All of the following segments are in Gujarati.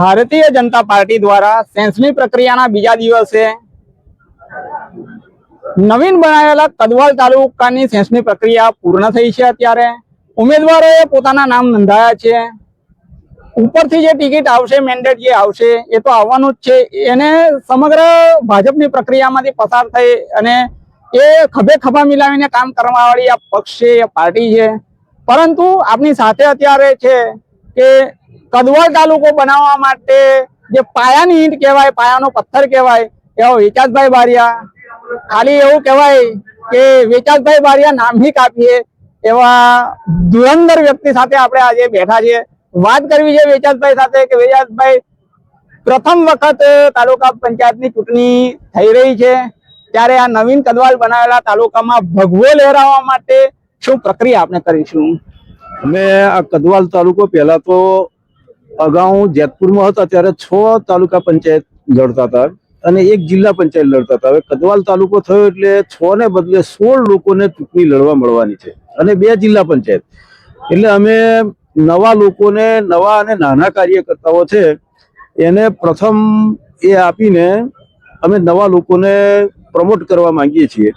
ભારતીય જનતા પાર્ટી દ્વારા સેન્સની પ્રક્રિયાના બીજા દિવસે નવીન બનાવેલા કદવાલ તાલુકાની સેન્સની પ્રક્રિયા પૂર્ણ થઈ છે। અત્યારે ઉમેદવારોએ પોતાના નામ નોંધાયા છે। ઉપરથી જે ટિકિટ આવશે, મેન્ડેટ જે આવશે એ તો આવવાનું જ છે। એને સમગ્ર ભાજપની પ્રક્રિયામાંથી પસાર થઈ અને એ ખભે ખભા મિલાવીને કામ કરવા વાળી આ પક્ષ છે, એ પાર્ટી છે। પરંતુ આપની સાથે અત્યારે છે કે કદવાલ તાલુકો બનાવવા માટે જે પાયાની ઈંટ કહેવાય, પાયાનો પથ્થર કહેવાય, એવો વેચાતભાઈ બારિયા, ખાલી એવું કહેવાય કે વેચાતભાઈ બારિયા નામ ही કાફી એવા ધુરંધર વ્યક્તિ સાથે આપણે આજે બેઠા છીએ। વાત કરવી છે વેચાતભાઈ સાથે કે વેચાતભાઈ, પ્રથમ વખત તાલુકા પંચાયતની ચૂંટણી થઈ રહી છે, ત્યારે આ નવીન કદવાલ બનાવેલા તાલુકામાં ભગવો લહેરાવવા માટે શું પ્રક્રિયા આપણે કરીશું? અમે આ કદવાલ તાલુકો પહેલા તો અગાઉ જેતપુરમાં હતા ત્યારે 6 તાલુકા પંચાયત લડતા હતા અને 1 જિલ્લા પંચાયત લડતા હતા। હવે કદવાલ તાલુકો થયો એટલે 6 ને બદલે 16 લોકોને ચૂંટણી લડવા મળવાની છે અને 2 જિલ્લા પંચાયત। એટલે અમે નવા લોકોને, નવા અને નાના કાર્યકર્તાઓ છે એને પ્રથમ એ આપીને અમે નવા લોકોને પ્રમોટ કરવા માંગીએ છીએ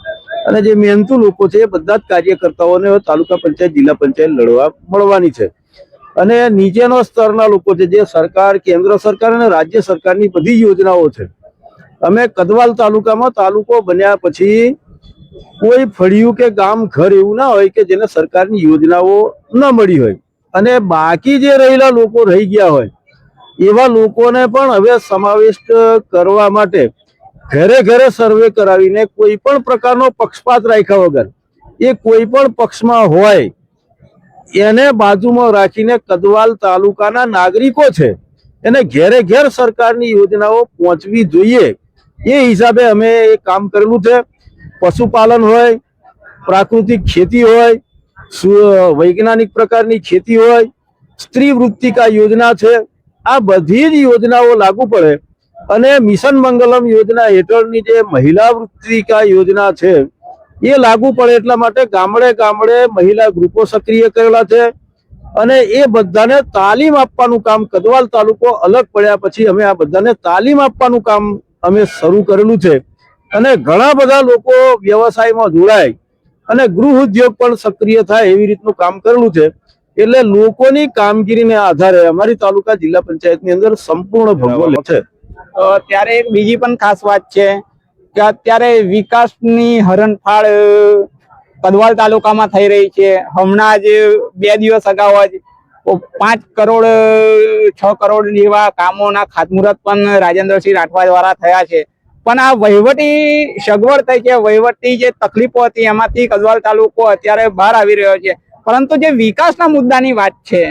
અને જે મહેનતુ લોકો છે એ બધા જ કાર્યકર્તાઓને તાલુકા પંચાયત, જિલ્લા પંચાયત લડવા મળવાની છે। અને નીચેનો સ્તરના લોકો છે જે સરકાર, કેન્દ્ર સરકાર અને રાજ્ય સરકારની બધી યોજનાઓ છે, અમે કદવાલ તાલુકામાં તાલુકો બન્યા પછી કોઈ ફળિયું કે ગામ ઘર એવું ના હોય કે જેને સરકારની યોજનાઓ ન મળી હોય અને બાકી જે રહેલા લોકો રહી ગયા હોય એવા લોકોને પણ હવે સમાવિષ્ટ કરવા માટે ઘરે ઘરે સર્વે કરાવીને કોઈ પણ પ્રકારનો પક્ષપાત રાખ્યા વગર એ કોઈ પણ પક્ષમાં હોય એને બાજુમાં રાખીને કદવાલ તાલુકાના નાગરિકો છે એને ઘેરે ઘેર સરકારની યોજનાઓ પહોંચવી જોઈએ એ હિસાબે અમે એ કામ કરેલું છે। પશુપાલન હોય, પ્રાકૃતિક ખેતી હોય, વૈજ્ઞાનિક પ્રકારની ખેતી હોય, સ્ત્રી વૃત્તિકા યોજના છે, આ બધી જ યોજનાઓ લાગુ પડે અને મિશન મંગલમ યોજના હેઠળની જે મહિલા વૃત્તિકા યોજના છે એ લાગુ પડે એટલા માટે ગામડે ગામડે મહિલા ગ્રુપો સક્રિય કરેલા છે અને એ બધાને તાલીમ આપવાનું કામ કદવાલ તાલુકો અલગ પડ્યા પછી અમે આ બધાને તાલીમ આપવાનું કામ અમે શરૂ કરેલું છે અને ઘણા બધા લોકો વ્યવસાયમાં જોડાય અને ગૃહ ઉદ્યોગ પણ સક્રિય થાય એવી રીતનું કામ કરેલું છે। એટલે લોકોની કામગીરીને આધારે અમારી તાલુકા જિલ્લા પંચાયતની અંદર સંપૂર્ણ ભગવો છે। ત્યારે એક બીજી પણ ખાસ વાત છે કે અત્યારે વિકાસની હરણફાળ કદવાલ તાલુકામાં થઈ રહી છે। હમણાં જ 2 દિવસ અગાઉ જ 5 કરોડ 6 કરોડ જેવા કામોના ખાતમુહૂર્ત પણ રાજેન્દ્રસિંહ રાઠવા દ્વારા થયા છે। પણ આ વહીવટી સગવડ થઈ છે, વહીવટી જે તકલીફો હતી એમાંથી કદવાલ તાલુકો અત્યારે બહાર આવી રહ્યો છે। પરંતુ જે વિકાસના મુદ્દાની વાત છે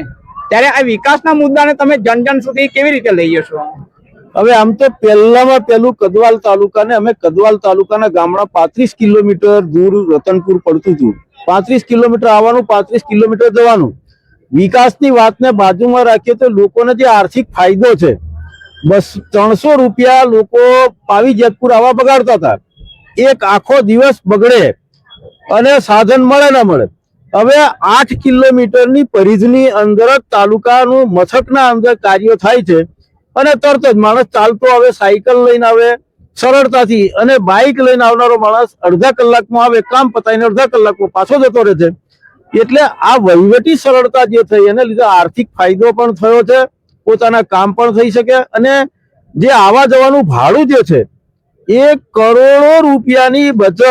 ત્યારે આ વિકાસના મુદ્દાને તમે જન સુધી કેવી રીતે લઈ જશો? હવે આમ તો પહેલામાં પહેલું કદવાલ તાલુકાને અમે કદવાલ તાલુકાના ગામડા 35 કિલોમીટર દૂર રતનપુર પડતું હતું। 35 કિલોમીટર આવવાનું, 35 કિલોમીટર જવાનું। વિકાસની વાતને બાજુમાં રાખીએ તો લોકોને જે આર્થિક ફાયદો છે, બસ 300 રૂપિયા લોકો પાવી જેતપુર આવા બગાડતા હતા, એક આખો દિવસ બગડે અને સાધન મળે ના મળે। હવે 8 કિલોમીટરની પરિધની અંદર જ તાલુકાનું મથકના અંદર કાર્ય થાય છે અને તરત જ માણસ ચાલતો આવે, સાયકલ લઈને આવે સરળતાથી અને બાઇક લઈને આવનારો માણસ અડધા કલાકમાં આવે, કામ પતાવીને અડધા કલાકમાં પાછો જતો રહે છે। એટલે આ વહીવટી સરળતા જે થઈ એને લીધે આર્થિક ફાયદો પણ થયો છે, પોતાના કામ પણ થઈ શકે અને જે આવા જવાનું ભાડું જે છે એ કરોડો રૂપિયાની બચત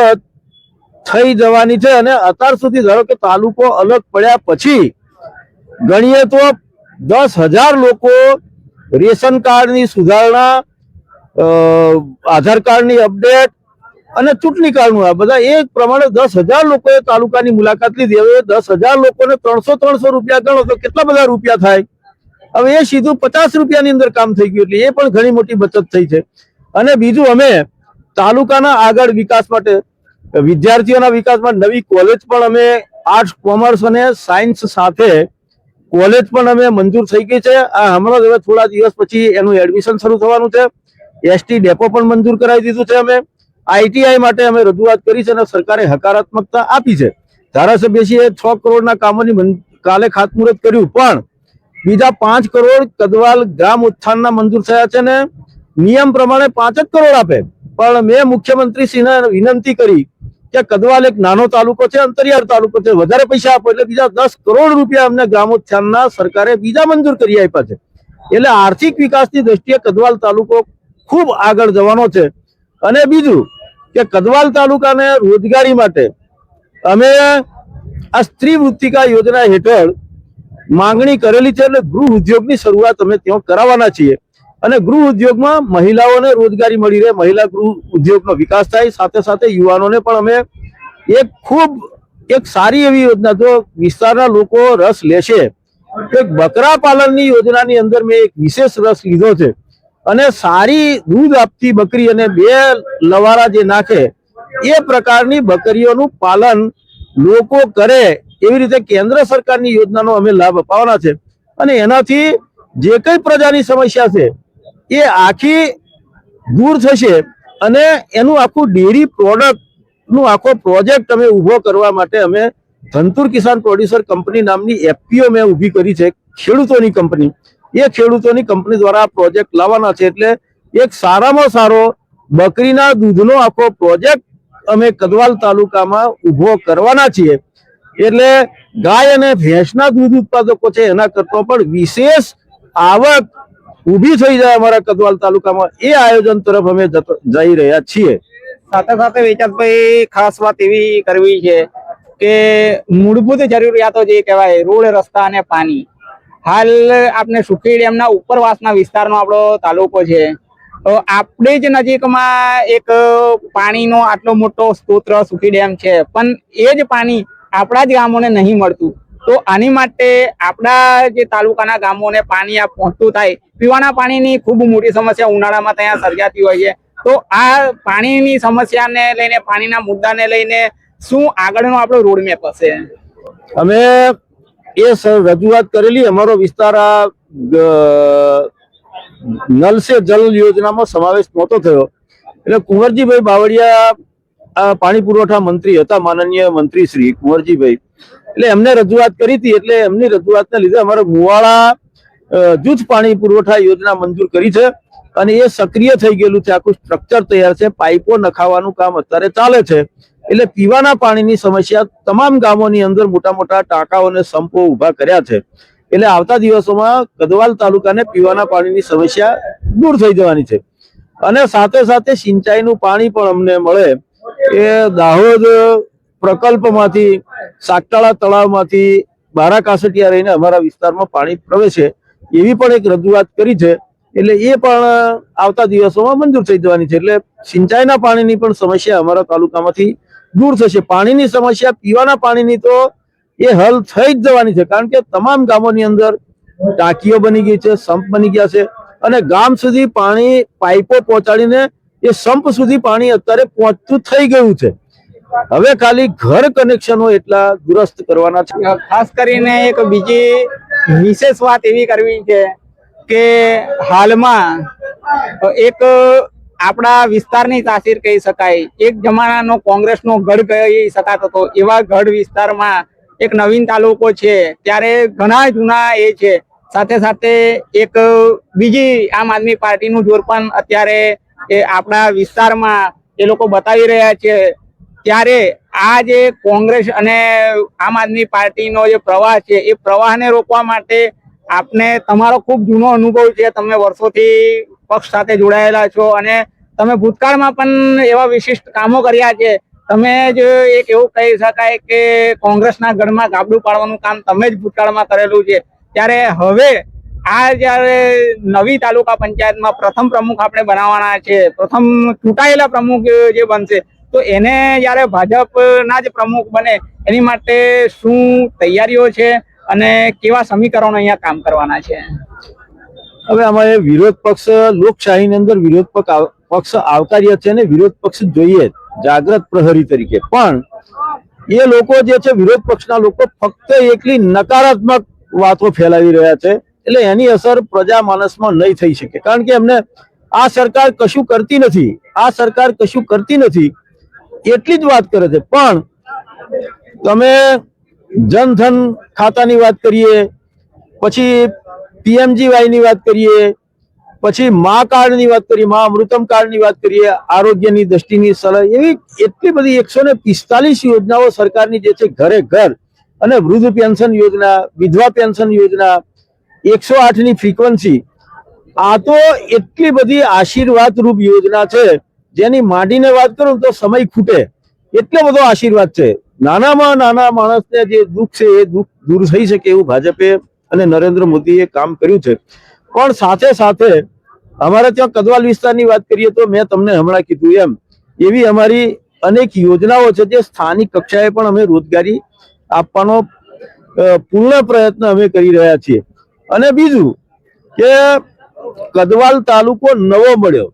થઈ જવાની છે। અને અત્યાર સુધી ધારો કે તાલુકો અલગ પડ્યા પછી ગણીએ તો 10,000 લોકો રેશન કાર્ડની સુધારણા, આધાર કાર્ડની અપડેટ અને ચૂંટણી કાર્ડનું આ બધા એક પ્રમાણે 10,000 લોકોએ તાલુકાની મુલાકાત લીધી। હવે 10,000 લોકોને 300 રૂપિયા ગણો તો કેટલા બધા રૂપિયા થાય? હવે એ સીધું 50 રૂપિયાની અંદર કામ થઈ ગયું એટલે એ પણ ઘણી મોટી બચત થઈ છે। અને બીજું અમે તાલુકાના આગળ વિકાસ માટે, વિદ્યાર્થીઓના વિકાસમાં નવી કોલેજ પણ અમે આર્ટ્સ, કોમર્સ અને સાયન્સ સાથે કોલેજ પણ અમે મંજૂર થઈ ગઈ છે। આ હમણાં હવે થોડા દિવસ પછી એનું એડમિશન શરૂ થવાનું છે। એસટી ડેપો પણ મંજૂર કરાવી દીધું છે। અમે આઈટીઆઈ માટે અમે રજૂઆત કરી છે અને સરકારે હકારાત્મકતા આપી છે। ધારાસભ્યશ્રીએ 6 કરોડના કામોની કાલે ખાતમુહૂર્ત કર્યું, પણ બીજા 5 કરોડ કદવાલ ગ્રામ ઉત્થાનના મંજૂર થયા છે ને નિયમ પ્રમાણે 5 જ કરોડ આપે. પણ મેં મુખ્યમંત્રી શ્રીને વિનંતી કરી કે કદવાલ એક નાનો તાલુકો છે, અંતરિયાળ તાલુકો છે, વધારે પૈસા આપો. એટલે બીજા 10 કરોડ રૂપિયા અમને ગ્રામોત્થાનના સરકારે બીજા મંજૂર કરી આપ્યા છે. એટલે આર્થિક વિકાસની દ્રષ્ટિએ કદવાલ તાલુકો ખૂબ આગળ જવાનો છે. અને બીજું કે કદવાલ તાલુકાને રોજગારી માટે અમે આ સ્ત્રી વૃત્તિકા યોજના હેઠળ માંગણી કરેલી છે. એટલે ગૃહ ઉદ્યોગની શરૂઆત અમે ત્યાં કરાવવાના છીએ. અને ગૃહ ઉદ્યોગમાં મહિલાઓને રોજગારી મળી રહે, મહિલા ગૃહ ઉદ્યોગનો વિકાસ થાય, સાથે સાથે યુવાનોને પણ અમે એક સારી એવી યોજના, જો વિસ્તારના લોકો રસ લેશે, એક બકરા પાલનની યોજનાની અંદર મેં એક વિશેષ રસ લીધો છે. અને સારી દૂધ આપતી બકરી અને 2 લવારા જે નાખે એ પ્રકારની બકરીઓનું પાલન લોકો કરે, એવી રીતે કેન્દ્ર સરકારની યોજનાનો અમે લાભ અપાવવાના છે. અને એનાથી જે કઈ પ્રજાની સમસ્યા છે એ આખી દૂર થશે. અને એનું આખું ડેરી પ્રોડક્ટનું આખો પ્રોજેક્ટ અમે ઊભો કરવા માટે અમે ધનતુર કિસાન પ્રોડ્યુસર કંપની નામની એફપીઓ મેં ઊભી કરી છે, ખેડૂતોની કંપની. એ ખેડૂતોની કંપની દ્વારા પ્રોજેક્ટ લાવવાના છે. એટલે એક સારામાં સારો બકરીના દૂધનો આખો પ્રોજેક્ટ અમે કદવાલ તાલુકામાં ઊભો કરવાના છીએ. એટલે ગાય અને ભેંસના દૂધ ઉત્પાદકો છે એના કરતા પણ વિશેષ આવક ઊભી થઈ જાય અમારા કદવાલ તાલુકામાં, એ આયોજન તરફ અમે જઈ રહ્યા છીએ. સાથે સાથે વેચાતભાઈ ખાસ વાત એવી કરવી છે કે મૂળભૂત જરૂરિયાતો જે કહેવાય, રોડ, રસ્તા અને પાણી. હાલ આપણે સુખી ડેમના ઉપરવાસના વિસ્તારનો આપણો તાલુકો છે. તો આપણી જ નજીકમાં એક પાણીનો આટલો મોટો સ્ત્રોત સુખી ડેમ છે, પણ એ જ પાણી આપણા જ ગામોને નહીં મળતું. તો આની માટે આપણા જે તાલુકાના ગામોને પાણી આ પહોંચતું થાય. પીવાના પાણીની ખૂબ મોટી સમસ્યા ઉનાળામાં ત્યાં સર્જાતી હોય છે. તો આ પાણીની સમસ્યાને લઈને, પાણીના મુદ્દાને લઈને શું આગળનો આપણો રોડમેપ હશે? અમે એ રજૂઆત કરેલી. અમારો વિસ્તાર આ નલ સે જલ યોજનામાં સમાવેશ નહોતો થયો. એટલે કુંવરજીભાઈ બાવળિયા પાણી પુરવઠા મંત્રી હતા, માનનીય મંત્રી શ્રી કુંવરજીભાઈ. એટલે એમને રજૂઆત કરી હતી. એટલે એમની રજૂઆતને લીધે અમારે મુવાડા જૂથ પાણી પુરવઠા યોજના મંજૂર કરી છે. અને એ સક્રિય થઈ ગયેલું છે, આખું સ્ટ્રક્ચર તૈયાર છે, પાઇપો નખાવાનું કામ અત્યારે ચાલે છે. એટલે પીવાના પાણીની સમસ્યા તમામ ગામોની અંદર મોટા મોટા ટાંકાઓ અને સંપો ઉભા કર્યા છે. એટલે આવતા દિવસોમાં કદવાલ તાલુકાને પીવાના પાણીની સમસ્યા દૂર થઈ જવાની છે. અને સાથે સાથે સિંચાઈનું પાણી પણ અમને મળે. એ દાહોદ પ્રકલ્પમાંથી, સાગટાળા તળાવમાંથી, બારાકાસટિયા રહીને અમારા વિસ્તારમાં પાણી પ્રવેશે, એવી પણ એક રજૂઆત કરી છે. એટલે એ પણ આવતા દિવસોમાં મંજૂર થઈ જવાની છે. એટલે સિંચાઈના પાણીની પણ સમસ્યા અમારા તાલુકામાંથી દૂર થશે. પાણીની સમસ્યા, પીવાના પાણીની તો એ હલ થઈ જ જવાની છે. કારણ કે તમામ ગામોની અંદર ટાંકીઓ બની ગઈ છે, સંપ બની ગયા છે. અને ગામ સુધી પાણી પાઇપો પહોંચાડીને એ સંપ સુધી પાણી અત્યારે પહોંચતું થઈ ગયું છે. હવે ખાલી ઘર કનેક્શનો એટલા દુરસ્ત કરવાના છે. ખાસ કરીને એક બીજી વિશેષ વાત એવી કરવી છે કે હાલમાં એક આપણા વિસ્તારની તાસીર કહી શકાય, એક જમાનાનો કોંગ્રેસનો ગઢ કહી શકાતો હતો, એવા ગઢ વિસ્તારમાં એક નવીન તાલુકો છે. ત્યારે ઘણા જૂના એ છે. સાથે સાથે એક બીજી આમ આદમી પાર્ટીનું જોર પણ અત્યારે એ આપણા વિસ્તારમાં એ લોકો બતાવી રહ્યા છે. ત્યારે આ જે કોંગ્રેસ અને આમ આદમી પાર્ટીનો જે પ્રવાહ છે, એ પ્રવાહને રોકવા માટે આપને તમારો ખૂબ જૂનો અનુભવ છે. તમે વર્ષોથી પક્ષ સાથે જોડાયેલા છો અને તમે ભૂતકાળમાં પણ એવા વિશિષ્ટ કામો કર્યા છે. તમે જ એક એવું કહી શકાય કે કોંગ્રેસના ગઢમાં ગાબડું પાડવાનું કામ તમે જ ભૂતકાળમાં કરેલું છે. ત્યારે હવે આ જયારે નવી તાલુકા પંચાયતમાં પ્રથમ પ્રમુખ આપણે બનાવવાના છે, પ્રથમ ચૂંટાયેલા પ્રમુખ જે બનશે, તો એને જયારે ભાજપના જ પ્રમુખ બને એની માટે શું તૈયારીઓ છે અને કેવા સમીકરણો અહીંયા કામ કરવાના છે? હવે અમારે વિરોધ પક્ષ, લોકશાહીની અંદર વિરોધ પક્ષ આવકાર્ય છે અને વિરોધ પક્ષ જોઈએ જાગૃત પ્રહરી તરીકે. પણ એ લોકો જે છે, વિરોધ પક્ષના લોકો ફક્ત એકલી નકારાત્મક વાતો ફેલાવી રહ્યા છે. એટલે એની અસર પ્રજા માનસમાં નહીં થઈ શકે. કારણ કે એમને આ સરકાર કશું કરતી નથી, આ સરકાર કશું કરતી નથી એટલી જ વાત કરે છે. પણ તમે જનધન ખાતાની વાત કરીએ, પછી PMGY ની વાત કરીએ, પછી મા કાર્ડ ની વાત કરીએ, મા અમૃતમ કાર્ડ ની વાત કરીએ, આરોગ્યની દ્રષ્ટિની સલાહ, એવી એટલી બધી 145 યોજનાઓ સરકારની જે છે ઘરે ઘર, અને વૃદ્ધ પેન્શન યોજના, વિધવા પેન્શન યોજના, 108 ની ફ્રીક્વન્સી, આ તો એટલી બધી આશીર્વાદ રૂપ યોજના છે જેની માંડીને વાત કરું તો સમય ખૂટે, એટલો બધો આશીર્વાદ છે. નાનામાં નાના માણસને જે દુઃખ છે એ દુઃખ દૂર થઈ શકે એવું ભાજપે અને નરેન્દ્ર મોદીએ કામ કર્યું છે. પણ સાથે સાથે અમારે ત્યાં કદવાલ વિસ્તારની વાત કરીએ તો મેં તમને હમણાં કીધું એમ એવી અમારી અનેક યોજનાઓ છે જે સ્થાનિક કક્ષાએ પણ અમે રોજગારી આપવાનો પૂર્ણ પ્રયત્ન અમે કરી રહ્યા છીએ. અને બીજું કે કદવાલ તાલુકો નવો મળ્યો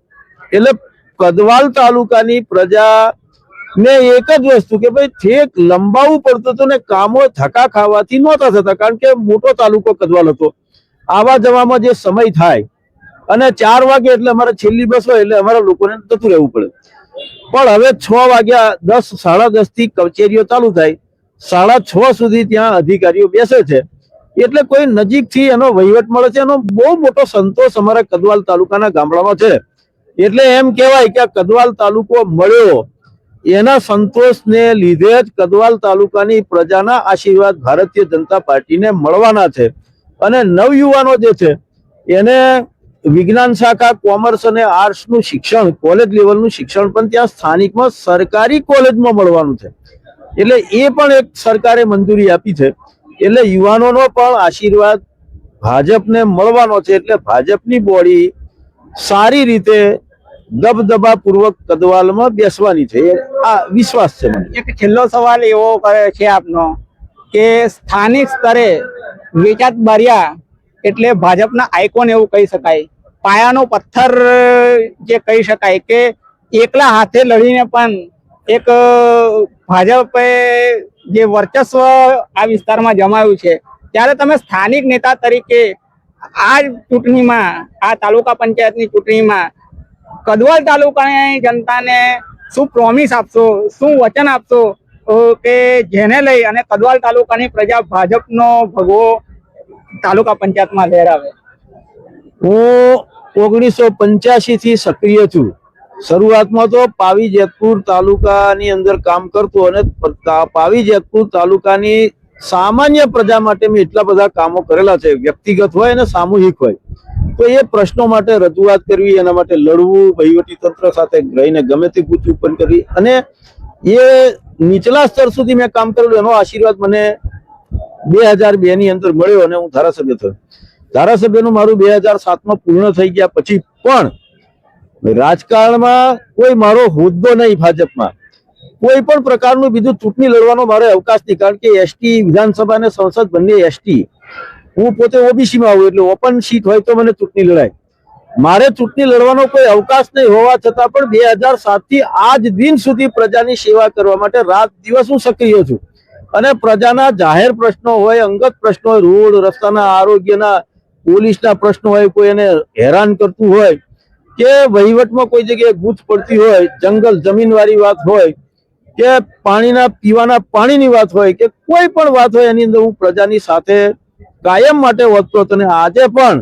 એટલે કદવાલ તાલુકાની પ્રજાને એક જ વસ્તુ કે ભાઈ ઠેક લંબાવવું પડતું હતું ને કામો ધક્કા ખાવાથી નહોતા થતા, કારણ કે મોટો તાલુકો કદવાલ હતો. આવા જવામાં જે સમય થાય અને 4 વાગે એટલે અમારે છેલ્લી બસ હોય એટલે અમારા લોકોને જતું રહેવું પડે. પણ હવે 6 વાગ્યા 10, 10:30 થી કચેરીઓ ચાલુ થાય, 6:30 સુધી ત્યાં અધિકારીઓ બેસે છે, એટલે કોઈ નજીકથી એનો વહીવટ મળે છે. એનો બહુ મોટો સંતોષ અમારા કદવાલ તાલુકાના ગામડામાં છે. એટલે એમ કહેવાય કે આ કદવાલ તાલુકો મળ્યો એના સંતોષને લીધે જ કદવાલ તાલુકાની પ્રજાના આશીર્વાદ ભારતીય જનતા પાર્ટીને મળવાના છે. અને નવયુવાનો જે છે એને વિજ્ઞાન શાખા, કોમર્સ અને આર્ટ્સ નું શિક્ષણ, કોલેજ લેવલનું શિક્ષણ પણ ત્યાં સ્થાનિકમાં સરકારી કોલેજમાં મળવાનું છે. એટલે એ પણ એક સરકારે મંજૂરી આપી છે. એટલે યુવાનોનો પણ આશીર્વાદ ભાજપને મળવાનો છે. એટલે ભાજપની બોડી સારી રીતે દબદબા પૂર્વક કદવાલમાં બેસવાની છે, આ વિશ્વાસ છે મને. એક છેલ્લો સવાલ એવો કરે છે આપનો કે સ્થાનિક સ્તરે વેચાત બારિયા એટલે ભાજપના આઇકોન એવું કહી શકાય, પાયાનો પથ્થર જે કહી શકાય કે એકલા હાથે લડીને પણ એક ભાજપે જે વર્ચસ્વ આ વિસ્તારમાં જમાવ્યું છે, ત્યારે તમે સ્થાનિક નેતા તરીકે આ ચૂંટણીમાં, આ તાલુકા પંચાયતની ચૂંટણીમાં કદવાલ તાલુકાની જનતાને શું પ્રોમિસ આપશો, શું વચન આપશો કે જેને લઈ અને કદવાલ તાલુકાની પ્રજા ભાજપનો ભગવો તાલુકા પંચાયતમાં લહેરાવે? હું 1985 થી સક્રિય છું. શરૂઆતમાં તો પાવી જેતપુર તાલુકાની અંદર કામ કરતો અને પાવી જેતપુર તાલુકાની સામાન્ય પ્રજા માટે મેં એટલા બધા કામો કરેલા છે, વ્યક્તિગત હોય અને સામૂહિક હોય. તો એ પ્રશ્નો માટે રજૂઆત કરવી, એના માટે લડવું, વહીવટી તંત્ર સાથે રહીને ગમે તે પૂછ પણ કરવી, અને એ નીચલા સ્તર સુધી મેં કામ કરેલું. એનો આશીર્વાદ મને 2002 ની અંદર મળ્યો અને હું ધારાસભ્ય થયો. ધારાસભ્યનું મારું 2007માં પૂર્ણ થઈ ગયા પછી પણ રાજકારણમાં કોઈ મારો હોદ્દો નહીં, ભાજપમાં કોઈ પણ પ્રકારનું બીજું ચૂંટણી લડવાનો મારો અવકાશ નહીં, કારણ કે એસટી વિધાનસભા અને સંસદ બંને એસટી, હું પોતે ઓબીસીમાં આવું એટલે ઓપન સીટ હોય તો મને ચૂંટણી લડાય. મારે ચૂંટણી લડવાનો કોઈ અવકાશ નહીં હોવા છતાં પણ 2007 થી આજ દિન સુધી પ્રજાની સેવા કરવા માટે રાત દિવસ હું સક્રિય છું. અને પ્રજાના જાહેર પ્રશ્નો હોય, અંગત પ્રશ્નો હોય, રોડ રસ્તાના, આરોગ્યના, પોલીસના પ્રશ્નો હોય, કોઈ એને હેરાન કરતું હોય કે વહીવટમાં કોઈ જગ્યાએ ગૂંચ પડતી હોય, જંગલ જમીન વાળી વાત હોય કે પાણીના પીવાના પાણીની વાત હોય કે કોઈ પણ વાત હોય, એની અંદર હું પ્રજાની સાથે કાયમ માટે વધતો હતો. અને આજે પણ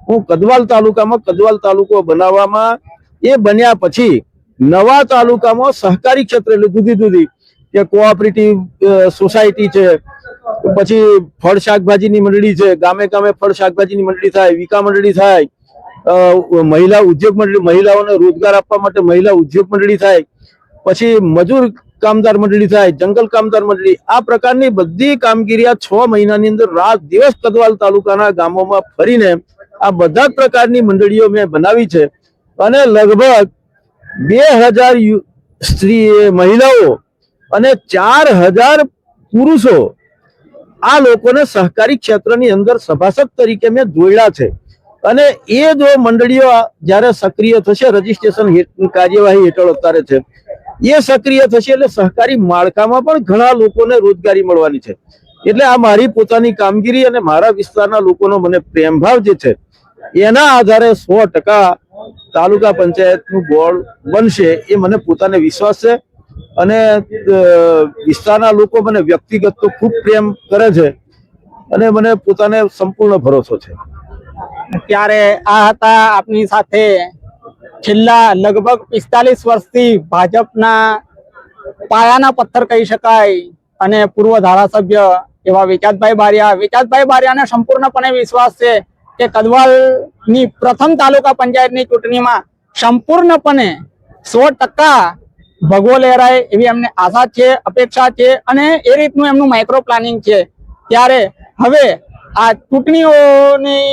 હું કદવાલ તાલુકામાં, કદવાલ તાલુકો બનાવવામાં, એ બન્યા પછી નવા તાલુકામાં સહકારી ક્ષેત્ર એટલે જુદી કે કોઓપરેટિવ સોસાયટી છે, પછી ફળ શાકભાજીની મંડળી છે, ગામે ગામે ફળ શાકભાજીની મંડળી થાય, વિકા મંડળી થાય, મહિલા ઉદ્યોગ મંડળી, મહિલાઓને રોજગાર આપવા માટે મહિલા ઉદ્યોગ મંડળી થાય, પછી મજૂર કામદાર મંડળી થાય, જંગલ કામદાર મંડળી. આ પ્રકારની બધી કામગીરી આ 6 મહિનાની અંદર રાત દિવસ કદવાલ તાલુકાના ગામોમાં ફરીને આ બધા જ પ્રકારની મંડળીઓ મેં બનાવી છે. અને લગભગ 2000 સ્ત્રી મહિલાઓ અને 4000 પુરુષો આ લોકોને સહકારી ક્ષેત્રની અંદર સભાસદ તરીકે મેં જોડ્યા છે. અને એ જો મંડળીઓ જ્યારે સક્રિય થશે, રજીસ્ટ્રેશન કાર્યવાહી હેઠળ અત્યારે છે, એ સક્રિય થશે એટલે સહકારી માળખામાં પણ ઘણા લોકોને રોજગારી મળવાની છે. એટલે આ મારી પોતાની કામગીરી અને મારા વિસ્તારના લોકોનો મને પ્રેમભાવ જે છે એના આધારે 100% તાલુકા પંચાયતનું બોર્ડ બનશે એ મને પોતાને વિશ્વાસ છે. અને વિસ્તારના લોકો મને વ્યક્તિગત તો ખૂબ પ્રેમ કરે છે અને મને પોતાને સંપૂર્ણ ભરોસો છે. ત્યારે આ હતા આપની સાથે છેલ્લા લગભગ 45 વર્ષથી ભાજપના પાયાના પથ્થર કહી શકાય અને પૂર્વ ધારાસભ્ય એવા વિકાસભાઈ બારિયાને સંપૂર્ણપણે વિશ્વાસ છે કે કદવાલની પ્રથમ તાલુકા પંચાયતની ચૂંટણીમાં સંપૂર્ણપણે 100% ભગવો લહેરાય એવી એમને આશા છે, અપેક્ષા છે અને એ રીતનું એમનું માઇક્રો પ્લાનિંગ છે. ત્યારે હવે આ ચૂંટણીઓની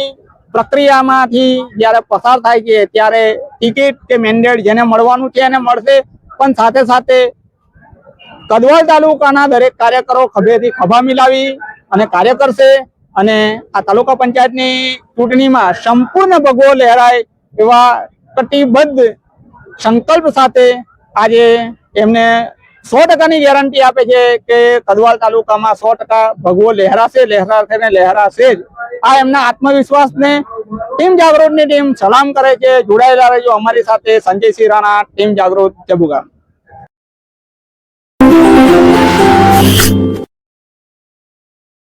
પ્રક્રિયામાંથી જ્યારે પસાર થાય છે ત્યારે ટિકિટ કે મેન્ડેટ જેને મળવાનું છે એને મળશે, પણ સાથે સાથે કદવાલ તાલુકાના દરેક કાર્યકરો ખભેથી ખભા મિલાવી અને કાર્ય કરશે અને આ તાલુકા પંચાયતની ચૂંટણીમાં સંપૂર્ણ ભગવો લહેરાય એવા કટિબદ્ધ સંકલ્પ સાથે આજે એમને 100%ની ગેરંટી આપે છે કે કદવાલ તાલુકામાં 100% ભગવો લહેરાશે જ. આ એમના આત્મવિશ્વાસને ટીમ જાગૃતની ટીમ સલામ કરે છે. જોડાયેલા રહેજો અમારી સાથે. સંજયસિંહ રાણા, ટીમ જાગૃત, જબુગા.